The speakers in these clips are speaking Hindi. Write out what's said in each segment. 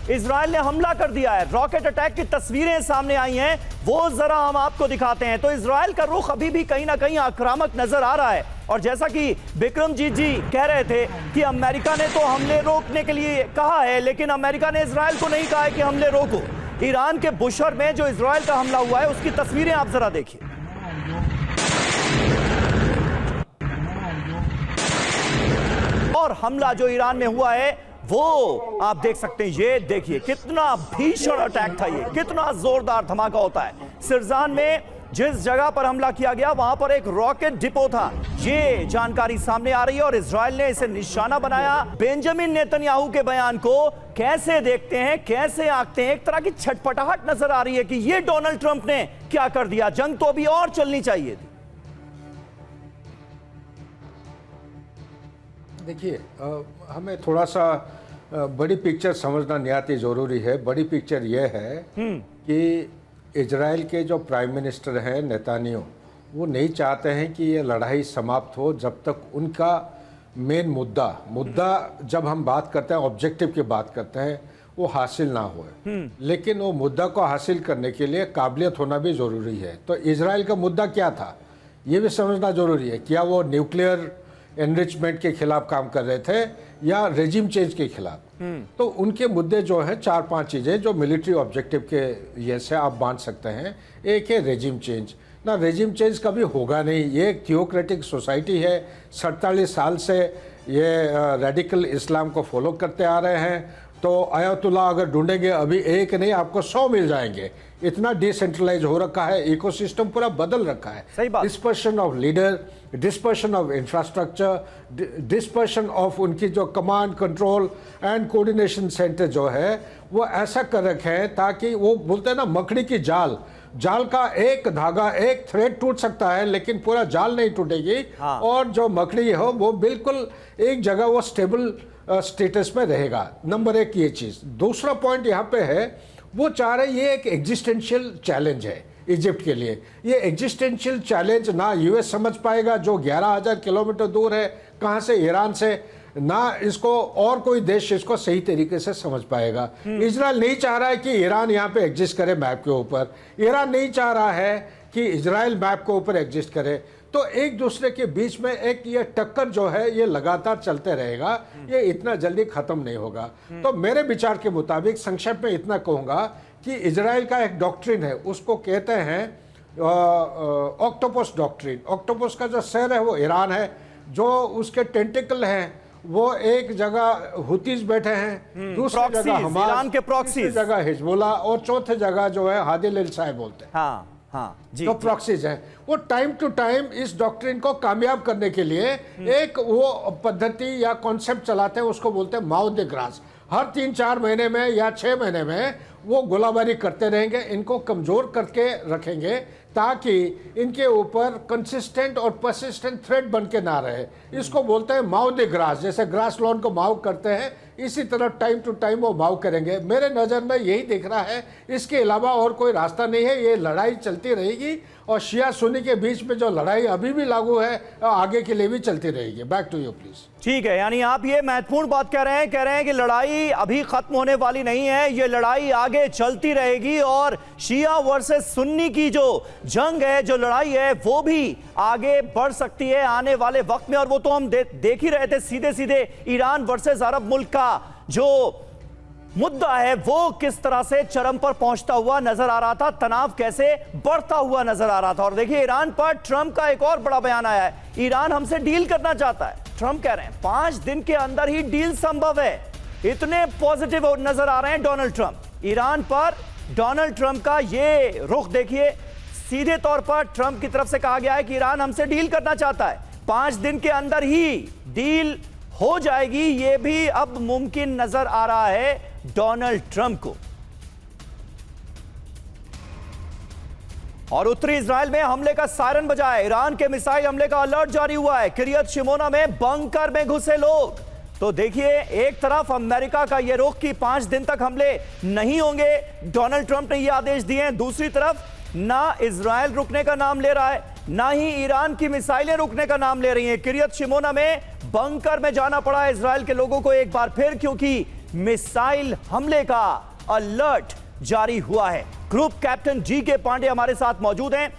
इजराइल ने हमला कर दिया है। रॉकेट अटैक की तस्वीरें सामने आई हैं, वो जरा हम आपको दिखाते हैं। तो इजराइल का रुख अभी भी कहीं ना कहीं आक्रामक नजर आ रहा है। और जैसा कि बिक्रमजीत जी कह रहे थे कि अमेरिका ने तो हमले रोकने के लिए कहा है, लेकिन अमेरिका ने इजराइल को नहीं कहा है कि हमले रोको। ईरान के बुशर में जो इजराइल का हमला हुआ है उसकी तस्वीरें आप जरा देखिए। और हमला जो ईरान में हुआ है वो आप देख सकते हैं। ये देखिए कितना भीषण अटैक था, ये कितना जोरदार धमाका होता है। सिरजान में जिस जगह पर हमला किया गया वहां पर एक रॉकेट डिपो था, ये जानकारी सामने आ रही है और इजराइल ने इसे निशाना बनाया। बेंजामिन नेतन्याहू के बयान को कैसे देखते हैं, कैसे आंकते हैं? एक तरह की छटपटाहट नजर आ रही है कि ये डोनाल्ड ट्रंप ने क्या कर दिया, जंग तो अभी और चलनी चाहिए थी। देखिए, हमें थोड़ा सा बड़ी पिक्चर समझना निहायत जरूरी है। बड़ी पिक्चर यह है कि इजराइल के जो प्राइम मिनिस्टर हैं नेतान्याहू, वो नहीं चाहते हैं कि ये लड़ाई समाप्त हो जब तक उनका मेन मुद्दा जब हम बात करते हैं, ऑब्जेक्टिव की बात करते हैं, वो हासिल ना हो। लेकिन वो मुद्दा को हासिल करने के लिए काबिलियत होना भी ज़रूरी है। तो इजराइल का मुद्दा क्या था ये भी समझना ज़रूरी है। क्या वो न्यूक्लियर एनरिचमेंट के खिलाफ काम कर रहे थे या रेजिम चेंज के खिलाफ? तो उनके मुद्दे जो हैं 4-5 चीज़ें जो मिलिट्री ऑब्जेक्टिव के ये से आप बांध सकते हैं। एक है रेजिम चेंज। ना, रेजिम चेंज कभी होगा नहीं। ये एक थियोक्रेटिक सोसाइटी है, 47 साल से ये रेडिकल इस्लाम को फॉलो करते आ रहे हैं। तो आयतुल्ला अगर ढूंढेंगे अभी एक नहीं आपको 100 मिल जाएंगे। इतना डिसेंट्रलाइज हो रखा है, इकोसिस्टम पूरा बदल रखा है। सही बात। Dispersion of leader, dispersion of infrastructure, dispersion of उनकी जो command control and coordination centre जो है वो ऐसा कर रखे हैं ताकि वो बोलते हैं ना मकड़ी की जाल का एक धागा, एक थ्रेड टूट सकता है लेकिन पूरा जाल नहीं टूटेगी। हाँ। और जो मकड़ी हो वो बिल्कुल एक जगह वो स्टेबल स्टेटस में रहेगा। नंबर एक ये चीज़। दूसरा पॉइंट यहाँ पे है, वो चाह रहे ये एक एग्जिस्टेंशियल चैलेंज है इजिप्ट के लिए। ये एग्जिस्टेंशियल चैलेंज ना यूएस समझ पाएगा जो 11,000 किलोमीटर दूर है कहाँ से, ईरान से, ना इसको और कोई देश इसको सही तरीके से समझ पाएगा। इजराइल नहीं चाह रहा है कि ईरान यहाँ पे एग्जिस्ट करे मैप के ऊपर। ईरान नहीं चाह रहा है कि इजराइल मैप के ऊपर एग्जिस्ट करे। तो एक दूसरे के बीच में एक ये टक्कर जो है ये लगातार चलते रहेगा, ये इतना जल्दी खत्म नहीं होगा। तो मेरे विचार के मुताबिक संक्षेप में इतना कहूँगा कि इजराइल का एक डॉक्ट्रिन है, उसको कहते हैं ऑक्टोपस डॉक्ट्रिन। ऑक्टोपस का जो सर है वो ईरान है, जो उसके टेंटिकल हैं वो एक जगह हुतीज बैठे हैं, दूसरी जगह हमास, तीसरी जगह हिजबुल्लाह और चौथे जगह जो है हादिल अल साहिब बोलते हैं। हाँ, जी, तो प्रॉक्सीज हैं। वो टाइम टू टाइम इस डॉक्ट्रिन को कामयाब करने के लिए एक वो पद्धति या कॉन्सेप्ट चलाते हैं, उसको बोलते हैं माउ द ग्रास। हर 3-4 महीने में या 6 महीने में वो गोलाबारी करते रहेंगे, इनको कमजोर करके रखेंगे ताकि इनके ऊपर कंसिस्टेंट और परसिस्टेंट थ्रेड बन के ना रहे। इसको बोलते हैं माउ द ग्रास। जैसे ग्रास लॉन को माउ करते हैं, इसी तरह टाइम टू टाइम वो माउ करेंगे। मेरे नज़र में यही दिख रहा है, इसके अलावा और कोई रास्ता नहीं है। ये लड़ाई चलती रहेगी और शिया सुन्नी के बीच में जो लड़ाई अभी भी लागू है आगे के लिए भी चलती रहेगी। Back to you please. ठीक है, यानी आप ये महत्वपूर्ण बात कह रहे हैं कि लड़ाई अभी खत्म होने वाली नहीं है, ये लड़ाई आगे चलती रहेगी और शिया वर्सेस सुन्नी की जो जंग है, जो लड़ाई है, वो भी आगे बढ़ सकती है आने वाले वक्त में। और वो तो हम देख ही रहे थे, सीधे सीधे ईरान वर्सेस अरब मुल्क का जो मुद्दा है वो किस तरह से चरम पर पहुंचता हुआ नजर आ रहा था, तनाव कैसे बढ़ता हुआ नजर आ रहा था। और देखिए ईरान पर ट्रंप का एक और बड़ा बयान आया है। ईरान हमसे डील करना चाहता है, ट्रंप कह रहे हैं 5 दिन के अंदर ही डील संभव है। इतने पॉजिटिव नजर आ रहे हैं डोनाल्ड ट्रंप। ईरान पर डोनाल्ड ट्रंप का ये रुख देखिए, सीधे तौर पर ट्रंप की तरफ से कहा गया है कि ईरान हमसे डील करना चाहता है, 5 दिन के अंदर ही डील हो जाएगी। यह भी अब मुमकिन नजर आ रहा है डोनाल्ड ट्रंप को। और उत्तरी इजराइल में हमले का सायरन बजा है। ईरान के मिसाइल हमले का अलर्ट जारी हुआ है। किरियत शिमोना में बंकर में घुसे लोग। तो देखिए, एक तरफ अमेरिका का यह रुख कि 5 दिन तक हमले नहीं होंगे, डोनाल्ड ट्रंप ने यह आदेश दिए हैं। दूसरी तरफ ना इजराइल रुकने का नाम ले रहा है, ना ही ईरान की मिसाइलें रुकने का नाम ले रही हैं। किरियत शिमोना में बंकर में जाना पड़ा इजराइल के लोगों को एक बार फिर, क्योंकि मिसाइल हमले का अलर्ट जारी हुआ है। Group captain GK. पांडे हमारे साथ मौजूद हैं।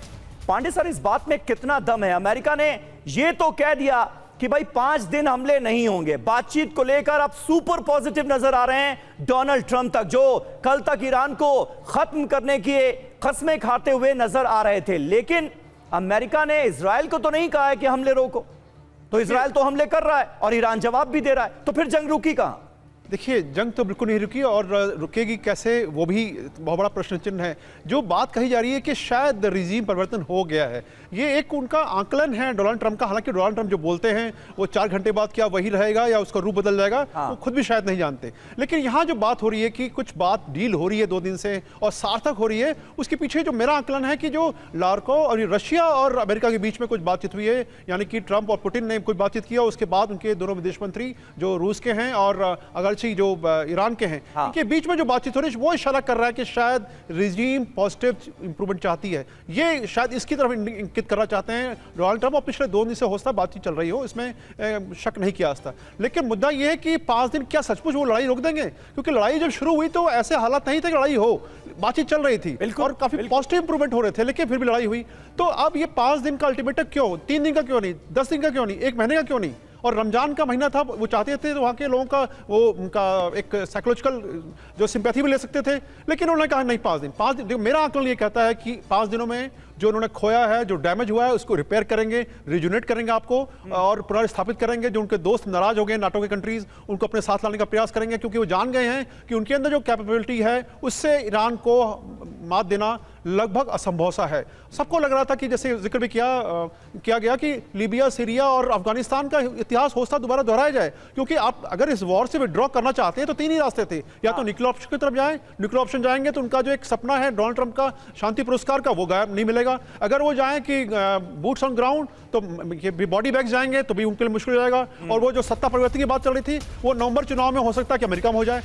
पांडे सर, इस बात में कितना दम है? अमेरिका ने यह तो कह दिया कि भाई 5 दिन हमले नहीं होंगे। बातचीत को लेकर अब सुपर पॉजिटिव नजर आ रहे हैं डोनाल्ड ट्रंप तक, जो कल तक ईरान को खत्म करने की कस्में खाते हुए नजर आ रहे थे। लेकिन अमेरिका ने इजराइल को तो नहीं कहा है कि हमले रोको, तो इजराइल तो हमले कर रहा है और ईरान जवाब भी दे रहा है, तो फिर जंग रुकी कहां? देखिए, जंग तो बिल्कुल नहीं रुकी, और रुकेगी कैसे वो भी बहुत बड़ा प्रश्न चिन्ह है। जो बात कही जा रही है कि शायद रिजीम परिवर्तन हो गया है, ये एक उनका आंकलन है डोनाल्ड ट्रंप का। हालांकि डोनाल्ड ट्रंप जो बोलते हैं वो 4 घंटे बाद क्या वही रहेगा या उसका रूप बदल जाएगा, वो खुद भी शायद नहीं जानते। लेकिन यहाँ जो बात हो रही है कि कुछ बात डील हो रही है 2 दिन से और सार्थक हो रही है, उसके पीछे जो मेरा आंकलन है कि जो लार्को और रशिया और अमेरिका के बीच में कुछ बातचीत हुई है, यानी कि ट्रंप और पुतिन ने कुछ बातचीत किया, उसके बाद उनके दोनों विदेश मंत्री जो रूस के हैं और अगरची जो ईरान के हैं, इनके बीच में जो बातचीत हो रही है वो इशारा कर रहा है कि शायद रिजीम पॉजिटिव इंप्रूवमेंट चाहती है। ये शायद इसकी तरफ इंगित करना चाहते हैं डोनाल्ड ट्रंप, और पिछले 2 दिन से हो सकता बातचीत चल रही हो, इसमें शक नहीं किया जाता। लेकिन मुद्दा यह है कि 5 दिन क्या सचमुच वो लड़ाई रोक देंगे? क्योंकि लड़ाई जब शुरू हुई तो ऐसे हालात नहीं थे कि लड़ाई हो, बातचीत चल रही थी और काफी पॉजिटिव इंप्रूवमेंट हो रहे थे, लेकिन फिर भी लड़ाई हुई। तो अब ये 5 दिन का अल्टीमेटम क्यों? 3 दिन का क्यों नहीं? 10 दिन का क्यों नहीं? 1 महीने का क्यों नहीं? और रमजान का महीना था, वो चाहते थे तो वहाँ के लोगों का वो उनका एक साइकोलॉजिकल जो सिंपैथी भी ले सकते थे, लेकिन उन्होंने कहा नहीं 5 दिन। 5 दिन देखो, मेरा आंकलन ये कहता है कि 5 दिनों में जो उन्होंने खोया है, जो डैमेज हुआ है, उसको रिपेयर करेंगे, रिजुनेट करेंगे आपको और पुनर्स्थापित करेंगे। जो उनके दोस्त नाराज हो गए नाटो के कंट्रीज, उनको अपने साथ लाने का प्रयास करेंगे, क्योंकि वो जान गए हैं कि उनके अंदर जो कैपेबिलिटी है उससे ईरान को मात देना लगभग असंभव सा है। सबको लग रहा था कि जैसे जिक्र भी किया गया कि लीबिया, सीरिया और अफगानिस्तान का इतिहास हो सकता दोबारा दोहराया जाए, क्योंकि आप अगर इस वॉर से विड्रॉ करना चाहते हैं तो 3 ही रास्ते थे। या तो न्यूक्लियर ऑप्शन की तरफ जाएं, न्यूक्लियर ऑप्शन जाएंगे तो उनका जो एक सपना है डोनाल्ड ट्रंप का शांति पुरस्कार का, वो गायब नहीं मिलेगा। अगर वो जाएं कि बूट्स ऑन ग्राउंड, तो बॉडी बैग्स जाएंगे तो भी उनके लिए मुश्किल हो जाएगा। और वो जो सत्ता परिवर्तन की बात चल रही थी, वो नवंबर चुनाव में हो सकता है कि अमेरिका में हो जाए।